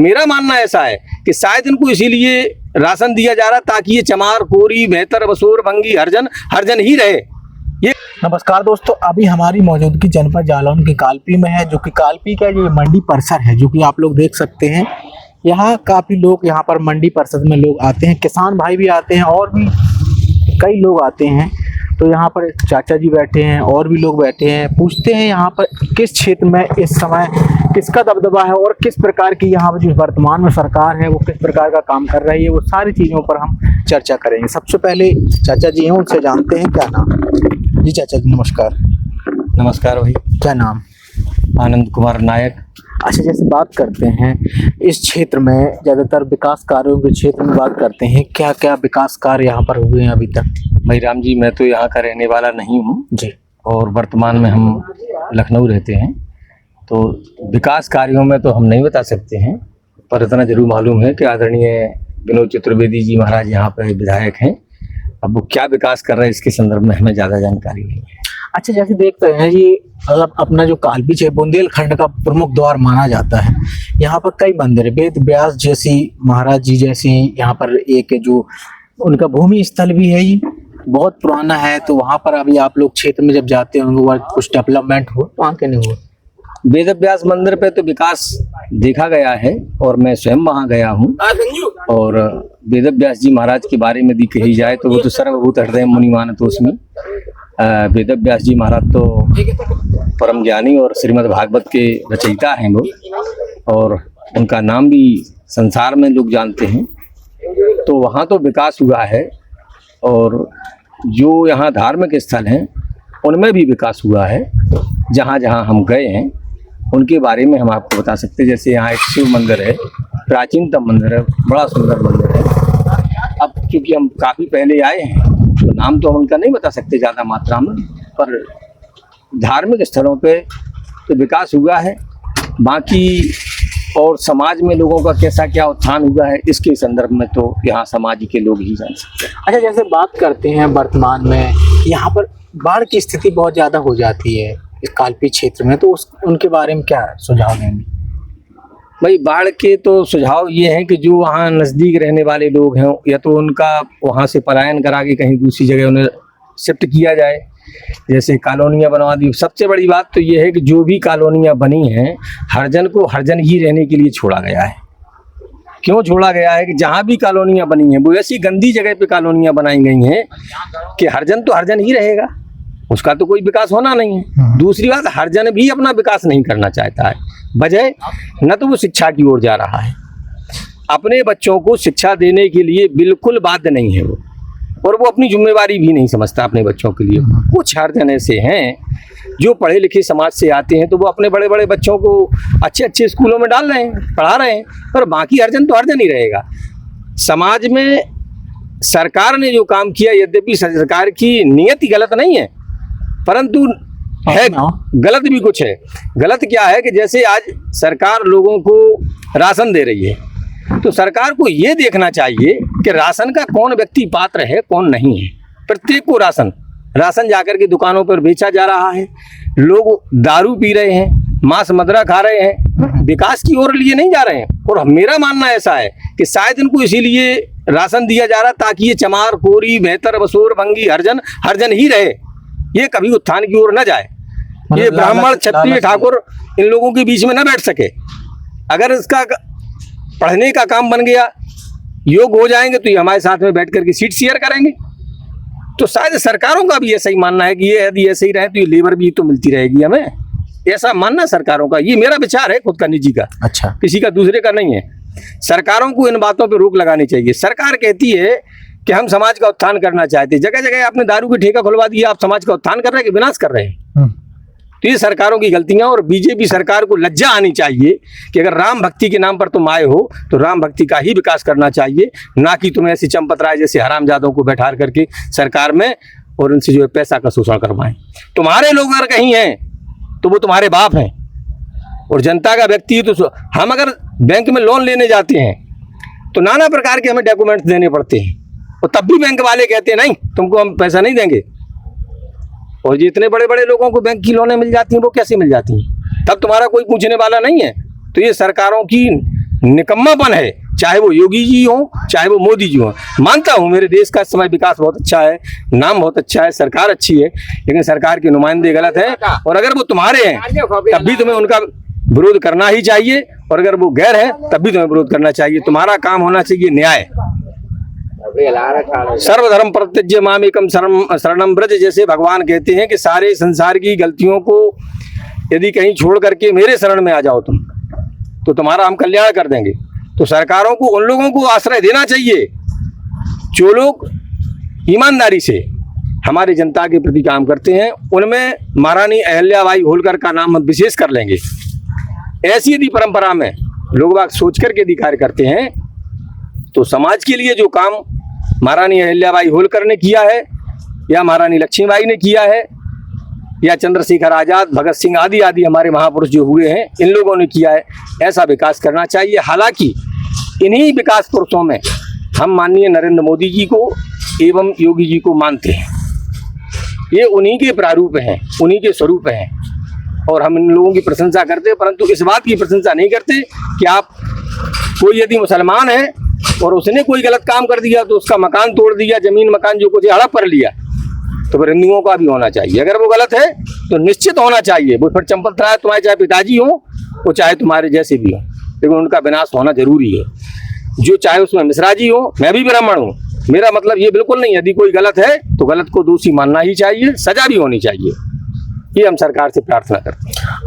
मेरा मानना ऐसा है कि शायद इनको इसीलिए राशन दिया जा रहा ताकि ये चमार, कोरी, बेहतर, बसूर, भंगी, हरजन ही रहे। ये नमस्कार दोस्तों, अभी हमारी मौजूदगी जनपद जालौन के कालपी में है, जो कि कालपी का जो मंडी परिसर है, जो कि आप लोग देख सकते हैं। यहाँ काफ़ी लोग यहाँ पर मंडी परिसर में लोग आते हैं, किसान भाई भी आते हैं और भी कई लोग आते हैं। तो यहाँ पर एक चाचा जी बैठे हैं और भी लोग बैठे हैं, पूछते हैं यहाँ पर किस क्षेत्र में इस समय किसका दबदबा है और किस प्रकार की यहाँ पर जो वर्तमान में सरकार है वो किस प्रकार का काम कर रही है, वो सारी चीज़ों पर हम चर्चा करेंगे। सबसे पहले चाचा जी हैं, उनसे जानते हैं क्या नाम। जी चाचा जी नमस्कार। नमस्कार भाई। क्या नाम? आनंद कुमार नायक। अच्छा, जैसे बात करते हैं इस क्षेत्र में ज़्यादातर विकास कार्यों के क्षेत्र में बात करते हैं, क्या क्या विकास कार्य यहाँ पर हुए हैं अभी तक? भाई राम जी, मैं तो यहाँ का रहने वाला नहीं हूँ जी, और वर्तमान में हम लखनऊ रहते हैं, तो विकास कार्यों में तो हम नहीं बता सकते हैं, पर इतना जरूर मालूम है कि आदरणीय विनोद चतुर्वेदी जी महाराज यहाँ पर विधायक हैं। अब वो क्या विकास कर रहे हैं इसके संदर्भ में हमें ज़्यादा जानकारी नहीं है। अच्छा, जैसे देखते हैं ये मतलब अपना जो कालपी है बुंदेलखंड का प्रमुख द्वार माना जाता है। यहाँ पर कई मंदिर है, वेद व्यास जैसी, महाराज जी जैसी, यहाँ पर एक जो उनका भूमि स्थल भी है, ये बहुत पुराना है। तो वहाँ पर अभी आप लोग क्षेत्र में जब जाते होंगे वहाँ कुछ डेवलपमेंट हो, वहाँ के नहीं हुआ? वेद व्यास मंदिर पे तो विकास देखा गया है और मैं स्वयं वहाँ गया हूँ। और वेद व्यास जी महाराज के बारे में भी कही जाए तो वो तो सर्वभूत हृदय मुनि मानतो उसमें। वेद व्यास जी महाराज तो परम ज्ञानी और श्रीमद् भागवत के रचयिता हैं वो, और उनका नाम भी संसार में लोग जानते हैं। तो वहाँ तो विकास हुआ है, और जो यहाँ धार्मिक स्थल हैं उनमें भी विकास हुआ है। जहाँ जहाँ हम गए हैं उनके बारे में हम आपको बता सकते हैं। जैसे यहाँ एक शिव मंदिर है, प्राचीनतम मंदिर है, बड़ा सुंदर मंदिर है। अब क्योंकि हम काफ़ी पहले आए हैं तो नाम तो हम उनका नहीं बता सकते ज़्यादा मात्रा में, पर धार्मिक स्थलों पे तो विकास हुआ है। बाकी और समाज में लोगों का कैसा क्या उत्थान हुआ है इसके संदर्भ में तो यहाँ समाज के लोग ही जान सकते हैं। अच्छा, जैसे बात करते हैं वर्तमान में यहाँ पर बाढ़ की स्थिति बहुत ज़्यादा हो जाती है इस कालपी क्षेत्र में, तो उनके बारे में क्या सुझाव देंगे? भाई बाढ़ के तो सुझाव ये हैं कि जो वहाँ नज़दीक रहने वाले लोग हैं या तो उनका वहाँ से पलायन करा के कहीं दूसरी जगह उन्हें शिफ्ट किया जाए, जैसे कॉलोनियाँ बनवा दी। सबसे बड़ी बात तो ये है कि जो भी कॉलोनियाँ बनी हैं हरजन को हरजन ही रहने के लिए छोड़ा गया है। क्यों छोड़ा गया है कि जहाँ भी कॉलोनियाँ बनी हैं वो ऐसी गंदी जगह पे कॉलोनियाँ बनाई गई हैं कि हरजन तो हरजन ही रहेगा, उसका तो कोई विकास होना नहीं है। दूसरी बात, हरजन भी अपना विकास नहीं करना चाहता है, वजह न तो वो शिक्षा की ओर जा रहा है, अपने बच्चों को शिक्षा देने के लिए बिल्कुल बाध्य नहीं है वो, और वो अपनी जिम्मेवारी भी नहीं समझता अपने बच्चों के लिए। कुछ हरजन ऐसे हैं जो पढ़े लिखे समाज से आते हैं तो वो अपने बड़े बड़े बच्चों को अच्छे अच्छे स्कूलों में डाल रहे हैं, पढ़ा रहे हैं, पर बाकी हरजन तो हरजन ही रहेगा। समाज में सरकार ने जो काम किया, यद्यपि सरकार की नीयत गलत नहीं है, परंतु है गलत भी कुछ है। गलत क्या है कि जैसे आज सरकार लोगों को राशन दे रही है, तो सरकार को ये देखना चाहिए कि राशन का कौन व्यक्ति पात्र है कौन नहीं है। प्रत्येक को राशन जाकर के दुकानों पर बेचा जा रहा है, लोग दारू पी रहे हैं, मांस मदिरा खा रहे हैं, विकास की ओर लिए नहीं जा रहे हैं। और मेरा मानना ऐसा है कि शायद इनको इसीलिए राशन दिया जा रहा ताकि ये चमार, कोरी, बेहतर, बसूर, भंगी, हरजन ही रहे, ये कभी उत्थान की ओर न जाए। ये ब्राह्मण, क्षत्रिय, ठाकुर इन लोगों के बीच में न बैठ सके। अगर इसका पढ़ने का काम बन गया, योग हो जाएंगे तो ये हमारे साथ में बैठ करके सीट शेयर करेंगे। तो शायद सरकारों का भी ऐसा ही मानना है कि ये यदि ऐसे ही रहे तो ये लेबर भी तो मिलती रहेगी हमें, ऐसा मानना सरकारों का। ये मेरा विचार है खुद का, निजी का। अच्छा, किसी का दूसरे का नहीं है। सरकारों को इन बातों पर रोक लगानी चाहिए। सरकार कहती है कि हम समाज का उत्थान करना चाहते हैं, जगह जगह आपने दारू की ठेका खुलवा दिया, आप समाज का उत्थान कर रहे हैं कि विनाश कर रहे हैं? तो ये सरकारों की गलतियां, और बीजेपी सरकार को लज्जा आनी चाहिए कि अगर राम भक्ति के नाम पर तुम आए हो तो राम भक्ति का ही विकास करना चाहिए, ना कि तुम्हें ऐसी चंपत राय जैसे हरामजादों को बैठा करके सरकार में और उनसे जो है पैसा का शोषण करवाएं। तुम्हारे लोग अगर कहीं हैं तो वो तुम्हारे बाप हैं, और जनता का व्यक्ति है। तो हम अगर बैंक में लोन लेने जाते हैं तो नाना प्रकार के हमें डॉक्यूमेंट्स देने पड़ते हैं, और तब भी बैंक वाले कहते हैं नहीं तुमको हम पैसा नहीं देंगे। और जितने बड़े बड़े लोगों को बैंक की लोनें मिल जाती हैं वो कैसे मिल जाती हैं? तब तुम्हारा कोई पूछने वाला नहीं है। तो ये सरकारों की निकम्मापन है, चाहे वो योगी जी हो चाहे वो मोदी जी हो। मानता हूँ मेरे देश का इस समय विकास बहुत अच्छा है, नाम बहुत अच्छा है, सरकार अच्छी है, लेकिन सरकार के नुमाइंदे गलत है। और अगर वो तुम्हारे हैं तब भी तुम्हें उनका विरोध करना ही चाहिए, और अगर वो गैर है तब भी तुम्हें विरोध करना चाहिए। तुम्हारा काम होना चाहिए न्याय। सर्वधर्म परित्यज्य मामेकम शरणम व्रज, जैसे भगवान कहते हैं कि सारे संसार की गलतियों को यदि कहीं छोड़ करके मेरे शरण में आ जाओ तुम, तो तुम्हारा हम कल्याण कर देंगे। तो सरकारों को उन लोगों को आश्रय देना चाहिए जो लोग ईमानदारी से हमारी जनता के प्रति काम करते हैं। उनमें महारानी अहिल्याबाई होलकर का नाम हम विशेष कर लेंगे। ऐसी यदि परंपरा में लोग बाग सोच करके यदि कार्य करते हैं तो समाज के लिए जो काम महारानी अहिल्याबाई होलकर ने किया है, या महारानी लक्ष्मीबाई ने किया है, या चंद्रशेखर आजाद, भगत सिंह आदि आदि हमारे महापुरुष जो हुए हैं, इन लोगों ने किया है, ऐसा विकास करना चाहिए। हालांकि इन्हीं विकास पुरुषों में हम माननीय नरेंद्र मोदी जी को एवं योगी जी को मानते हैं। ये उन्हीं के प्रारूप हैं, उन्हीं के स्वरूप हैं, और हम इन लोगों की प्रशंसा करते हैं। परंतु इस बात की प्रशंसा नहीं करते कि आप कोई यदि मुसलमान है और उसने कोई गलत काम कर दिया तो उसका मकान तोड़ दिया, जमीन मकान जो कुछ हड़प कर लिया, तो फिर हिंदुओं का भी होना चाहिए। अगर वो गलत है तो निश्चित होना चाहिए। वो फिर चंपत राय तुम्हारे चाहे पिताजी हो, वो चाहे तुम्हारे जैसे भी हो, लेकिन उनका विनाश होना जरूरी है। जो चाहे उसमें मिश्रा जी हो, मैं भी ब्राह्मण हूँ, मेरा मतलब ये बिल्कुल नहीं, यदि कोई गलत है तो गलत को दोषी मानना ही चाहिए, सजा भी होनी चाहिए। ये हम सरकार से प्रार्थना करते हैं।